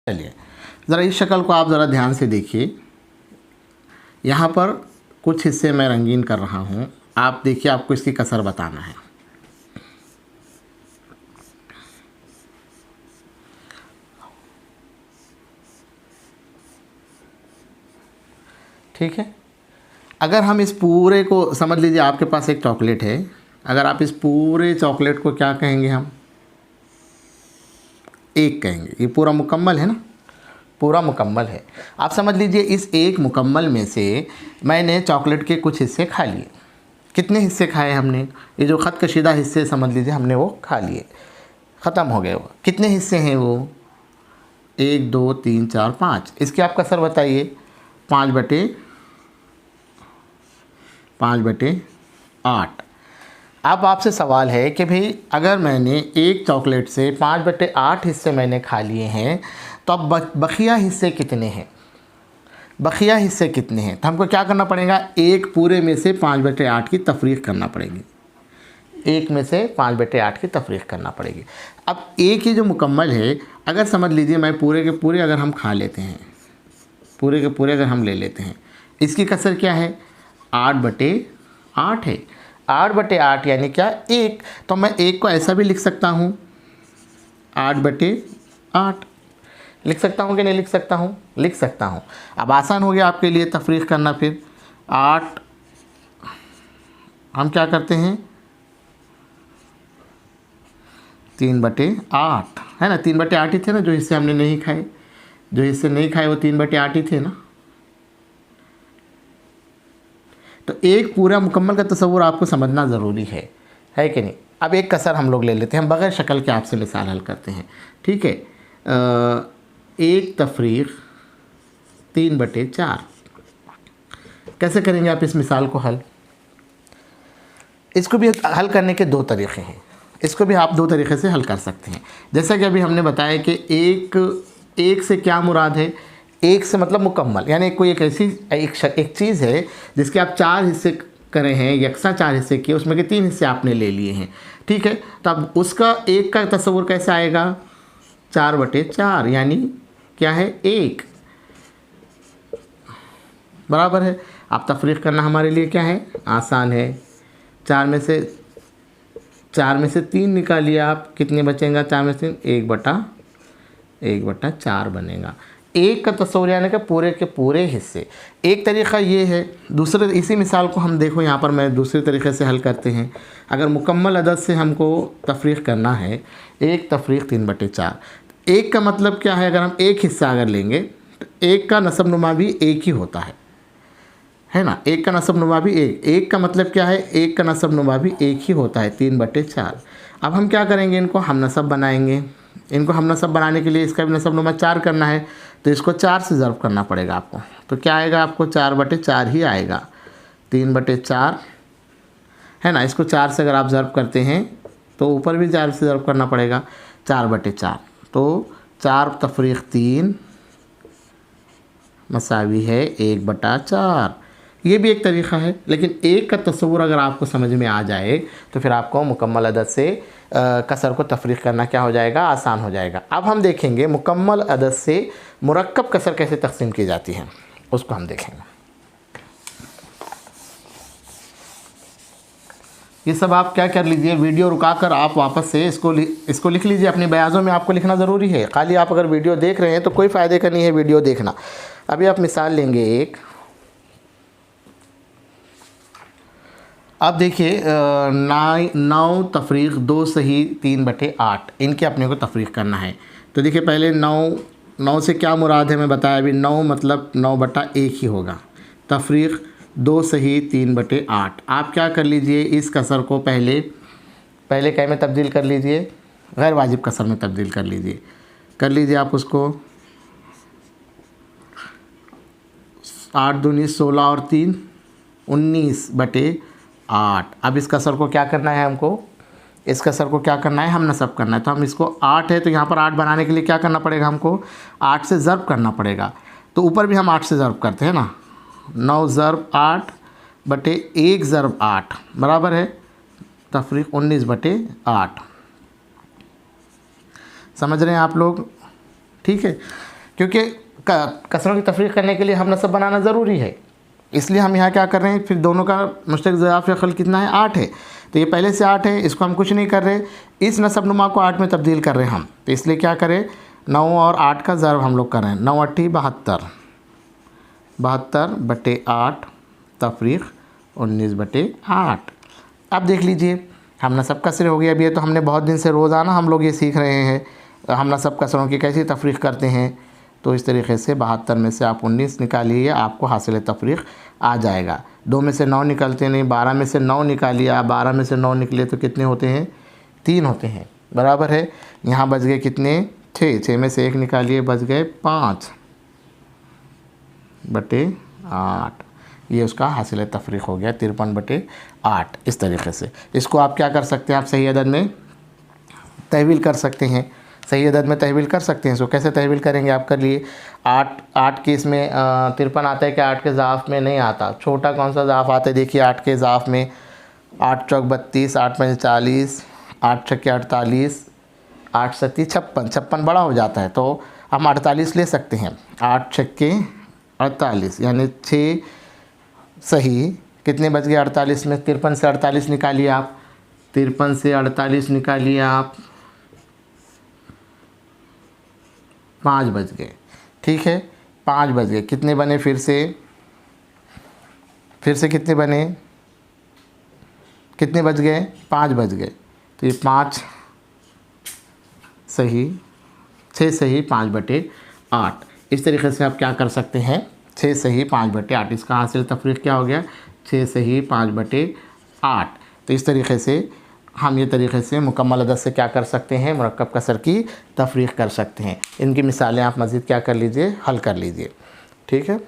चलिए ज़रा इस शक्ल को आप ज़रा ध्यान से देखिए। यहाँ पर कुछ हिस्से मैं रंगीन कर रहा हूँ, आप देखिए, आपको इसकी कसर बताना है। ठीक है, अगर हम इस पूरे को समझ लीजिए, आपके पास एक चॉकलेट है, अगर आप इस पूरे चॉकलेट को क्या कहेंगे, हम एक कहेंगे। ये पूरा मुकम्मल है ना, पूरा मुकम्मल है। आप समझ लीजिए इस एक मुकम्मल में से मैंने चॉकलेट के कुछ हिस्से खा लिए। कितने हिस्से खाए हमने? ये जो ख़त कशीदा हिस्से समझ लीजिए हमने वो खा लिए, ख़त्म हो गए वो। कितने हिस्से हैं वो? 1 2 3 4 5। इसकी आप कसर बताइए। 5/8। अब आपसे सवाल है कि भाई अगर मैंने एक चॉकलेट से 5/8 हिस्से मैंने खा लिए हैं, तो अब बकिया हिस्से कितने हैं? बकिया हिस्से कितने हैं? तो हमको क्या करना पड़ेगा? एक पूरे में से 5/8 की तफरीक करना पड़ेगी। एक में से 5/8 की तफरीक करना पड़ेगी। अब एक ही जो मुकम्मल है, अगर समझ लीजिए मैं पूरे के पूरे अगर हम खा लेते हैं, पूरे के पूरे अगर हम ले लेते हैं, इसकी कसर क्या है? 8/8 है। 8/8 यानी क्या? 1। तो मैं 1 को ऐसा भी लिख सकता हूँ, 8/8 लिख सकता हूँ कि नहीं लिख सकता हूँ? लिख सकता हूँ। अब आसान हो गया आपके लिए तफरीक करना। फिर 8 हम क्या करते हैं? 3/8 है ना, 3/8 ही थे ना जो हिस्से हमने नहीं खाए। जो हिस्से नहीं खाए वो 3/8 ही थे ना। तो एक पूरा मुकम्मल का तस्वुर आपको समझना ज़रूरी है कि नहीं? अब एक कसर हम लोग ले लेते हैं, हम बग़ैर शक्ल के आपसे मिसाल हल करते हैं। ठीक है, एक तफरीक 3/4 कैसे करेंगे आप इस मिसाल को हल? इसको भी हल करने के 2 तरीक़े हैं। इसको भी आप 2 तरीक़े से हल कर सकते हैं। जैसा कि अभी हमने बताया कि एक से क्या मुराद है? एक से मतलब मुकम्मल, यानी कोई एक ऐसी एक चीज़ है जिसके आप 4 हिस्से करे हैं, यकसा 4 हिस्से किए, उसमें के 3 हिस्से आपने ले लिए हैं। ठीक है, तो अब उसका एक का तस्वुर कैसे आएगा? 4/4 यानी क्या है? 1 बराबर है। आप तफरीक करना हमारे लिए क्या है? आसान है। 4 में से 3 निकालिए आप, कितने बचेगा? 4 में से 1/4 बनेगा। एक का तस्वुर यानी कि पूरे के पूरे हिस्से। एक तरीक़ा ये है। दूसरे, इसी मिसाल को हम देखो यहाँ पर मैं दूसरे तरीक़े से हल करते हैं। अगर मुकम्मल अदद से हमको तफरीक करना है, एक तफरीक 3/4। एक का मतलब क्या है? अगर हम एक हिस्सा अगर लेंगे तो एक का नसब नुमा भी एक ही होता है ना। एक का नसब नुमा भी एक का मतलब क्या है? एक का नसब नुमा भी एक ही होता है, 3/4। अब हम क्या करेंगे? इनको हम नसब बनाएंगे। इनको हम नसब बनाने के लिए इसका भी नसब नुमा 4 करना है, तो इसको 4 से ज़र्ब करना पड़ेगा आपको। तो क्या आएगा आपको? 4/4 ही आएगा। 3/4 है ना। इसको 4 से अगर आप ज़र्ब करते हैं तो ऊपर भी 4 से ज़र्ब करना पड़ेगा, 4/4। तो 4 तफरीक 3 मसावी है 1/4। ये भी एक तरीक़ा है। लेकिन एक का तस्वुर अगर आपको समझ में आ जाए तो फिर आपको मुकम्मल अदद से कसर को तफरीक करना क्या हो जाएगा? आसान हो जाएगा। अब हम देखेंगे मुकम्मल अदद से मुरक्कब कसर कैसे तकसीम की जाती है, उसको हम देखेंगे। ये सब आप क्या कर लीजिए, वीडियो रुकाकर आप वापस से इसको लिख लीजिए अपने बयाज़ों में। आपको लिखना ज़रूरी है। खाली आप अगर वीडियो देख रहे हैं तो कोई फ़ायदे का नहीं है वीडियो देखना। अभी आप मिसाल लेंगे एक। अब देखिए 9 तफरीक 2 सही 3/8 इनके अपने को तफरीक करना है। तो देखिए पहले 9 से क्या मुराद है मैं बताया अभी। 9 मतलब 9/1 ही होगा। तफरीक 2 सही 3/8। आप क्या कर लीजिए, इस कसर को पहले क्या में तब्दील कर लीजिए? गैर वाजिब कसर में तब्दील कर लीजिए आप उसको। 8 दूनी 16 और 3 19/8। अब इस कसर को क्या करना है हमको? इस कसर को क्या करना है? हम नसब करना है। तो हम इसको 8 है तो यहाँ पर 8 बनाने के लिए क्या करना पड़ेगा हमको? 8 से ज़र्ब करना पड़ेगा। तो ऊपर भी हम 8 से ज़र्ब करते हैं ना। 9 ज़र्ब 8/1 ज़र्ब 8 बराबर है तफरीक 19/8। समझ रहे हैं आप लोग? ठीक है। क्योंकि कसरों की तफरीक करने के लिए हम नसब बनाना ज़रूरी है, इसलिए हम यहाँ क्या कर रहे हैं, फिर दोनों का मुश्तरक ज़ियाफ़ या खल कितना है, 8 है। तो ये पहले से 8 है, इसको हम कुछ नहीं कर रहे, इस नसब नुमा को 8 में तब्दील कर रहे हैं हम। तो इसलिए क्या करें, 9 और 8 का ज़रब हम लोग कर रहे हैं। 9 8 72, 72/8 तफरीक 19/8। अब देख लीजिए हम नसब कसरे हो गया। अभी ये तो हमने बहुत दिन से रोज़ाना हम लोग ये सीख रहे हैं हम नसब कसरों की कैसी तफरीक करते हैं। तो इस तरीके से 72 में से आप 19 निकालिए, आपको हासिल तफरीक आ जाएगा। 2 में से 9 निकलते नहीं, 12 में से 9 निकालिए आप, 12 में से 9 निकले तो कितने होते हैं, 3 होते हैं, बराबर है। यहाँ बच गए कितने, 6, 6 में से 1 निकालिए, बच गए 5/8। ये उसका हासिल तफरीक हो गया 53/8। इस तरीके से इसको आप क्या कर सकते हैं, आप सही अदद में तहवील कर सकते हैं, सही अदद में तहवील कर सकते हैं। इसको कैसे तहवील करेंगे आप कर लिए। 8 के इसमें 53 आता है कि 8 के ज़ाफ़ में नहीं आता, छोटा कौन सा ज़ाफ़ आता है, देखिए 8 के ज़ाफ़ में 8 चौक 32, 8 पंच 40, 8 छक्के 48, 8 सत्ती 56 बड़ा हो जाता है, तो हम 48 ले सकते हैं। 8 छक्के 48 यानी 6 सही, कितने बच गए 48 में, 53 से 48 निकालिए आप, 53 से 48 निकालिए आप, 5 बज गए, ठीक है, 5 बज गए। कितने बने फिर से कितने बने, कितने बज गए, 5 बज गए। तो ये 5 सही, 6 सही 5/8। इस तरीके से आप क्या कर सकते हैं, 6 सही 5/8। इसका हासिल तफरीक क्या हो गया, 6 सही 5/8। तो इस तरीके से हम ये तरीके से मुकम्मल अदद से क्या कर सकते हैं, मुरक्कब कसर की तफरीक कर सकते हैं। इनकी मिसालें आप मज़ीद क्या कर लीजिए, हल कर लीजिए, ठीक है।